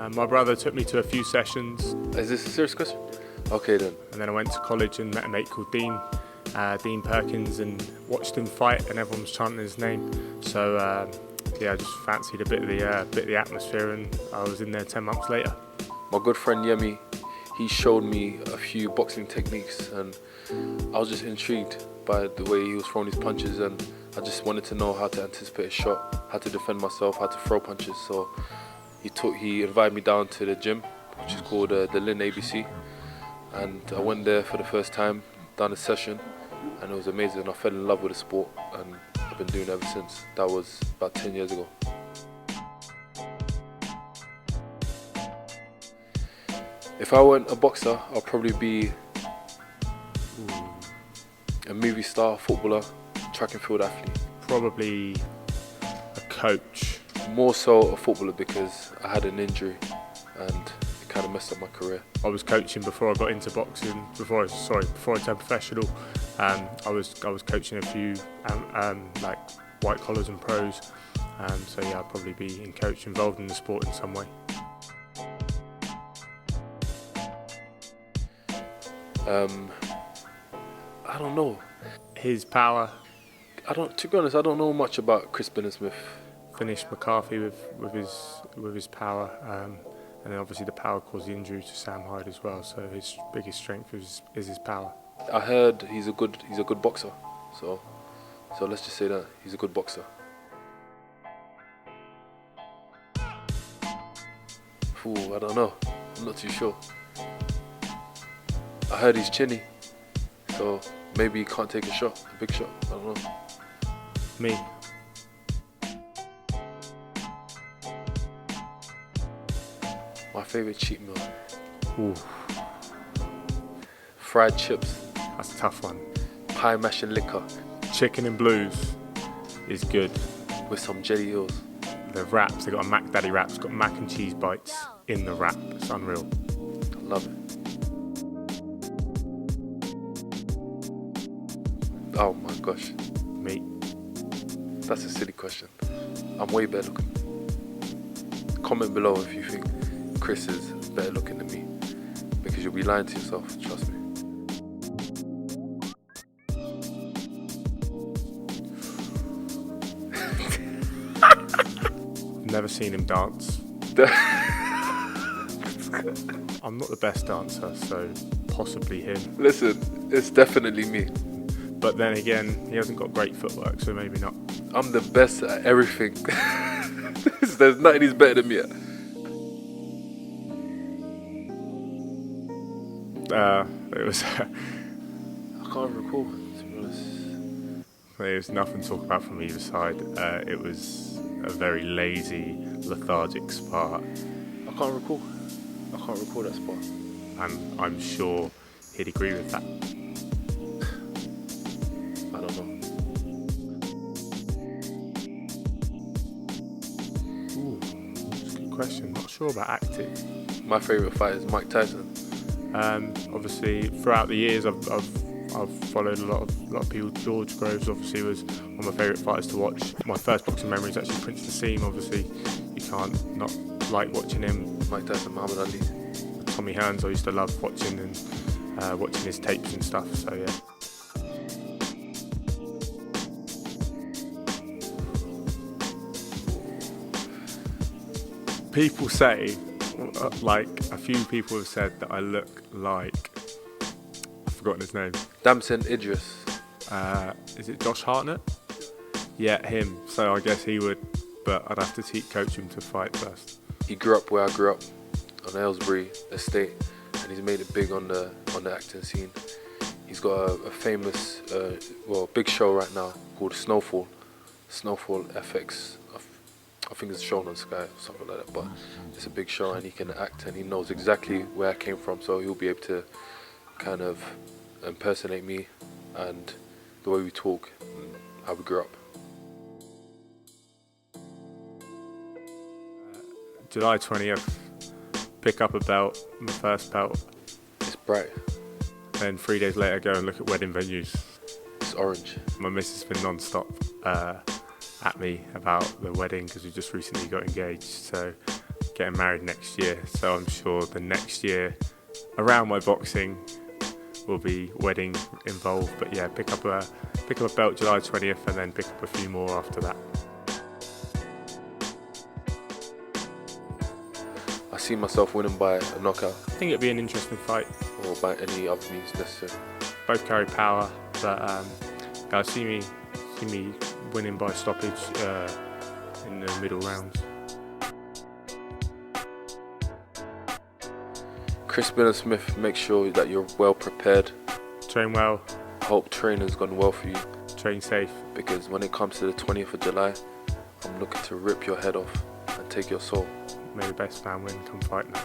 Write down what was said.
My brother took me to a few sessions. Is this a serious question? Okay then. And then I went to college and met a mate called Dean Perkins, and watched him fight, and everyone was chanting his name. So yeah, I just fancied a bit of the atmosphere, and I was in there 10 months later. My good friend Yemi, he showed me a few boxing techniques, and I was just intrigued by the way he was throwing his punches, and I just wanted to know how to anticipate a shot, how to defend myself, how to throw punches. So he invited me down to the gym, which is called the Lynn ABC, and I went there for the first time, done a session, and it was amazing. I fell in love with the sport, and I've been doing it ever since. That was about 10 years ago. If I weren't a boxer, I'll probably be a movie star, footballer, track and field athlete. Probably a coach. More so a footballer, because I had an injury and it kind of messed up my career. I was coaching before I got into boxing. Before I turned professional, I was coaching a few like white collars and pros. So yeah, I'd probably be involved in the sport in some way. I don't know. His power. To be honest, I don't know much about Chris Smith. Finished McCarthy with his power, and then obviously the power caused the injury to Sam Hyde as well. So his biggest strength is his power. I heard he's a good boxer. So let's just say that he's a good boxer. Ooh, I don't know. I'm not too sure. I heard he's chinny, so maybe he can't take a big shot. I don't know. Me. My favourite cheat meal. Ooh. Fried chips. That's a tough one. Pie mash and liquor. Chicken and blues is good. With some jelly eels. The wraps, they got a Mac Daddy wrap. It's got mac and cheese bites in the wrap. It's unreal. I love it. Oh my gosh. Me. That's a silly question. I'm way better looking. Comment below if you think Chris is better looking than me, because you'll be lying to yourself, trust me. Never seen him dance. I'm not the best dancer, so possibly him. Listen, it's definitely me. But then again, he hasn't got great footwork, so maybe not. I'm the best at everything. There's nothing he's better than me at. It was. I can't recall, to be honest. There was nothing to talk about from either side. It was a very lazy, lethargic spar. I can't recall that spar. And I'm sure he'd agree with that. I don't know. Ooh, that's a good question. Not sure about acting. My favourite fighter is Mike Tyson. Obviously, throughout the years, I've followed a lot of people. George Groves obviously was one of my favourite fighters to watch. My first boxing memory is actually Prince Nassim. Obviously, you can't not like watching him. Mike Tyson, Muhammad Ali. Tommy Hearns, I used to love watching and watching his tapes and stuff. So yeah. People say, like a few people have said that I look like, I've forgotten his name. Damson Idris. Is it Josh Hartnett? Yeah, him. So I guess he would, but I'd have to coach him to fight first. He grew up where I grew up, on Aylesbury Estate, and he's made it big on the acting scene. He's got a famous, big show right now called Snowfall FX. I think it's shown on Sky or something like that, but it's a big show, and he can act, and he knows exactly where I came from, so he'll be able to kind of impersonate me and the way we talk and how we grew up. July 20th, pick up a belt, my first belt. It's bright. Then 3 days later, go and look at wedding venues. It's orange. My missus has been non-stop at me about the wedding, because we just recently got engaged. So getting married next year, so I'm sure the next year around my boxing will be wedding involved. But yeah, pick up a belt July 20th and then pick up a few more after that. I see myself winning by a knockout I think it'll be an interesting fight. or by any other means necessary. Both carry power, but I see me winning by stoppage in the middle rounds. Chris Smith, make sure that you're well prepared. Train well, I hope training's gone well for you, train safe. because when it comes to the 20th of July, I'm looking to rip your head off and take your soul. May the best man win. Come fight now.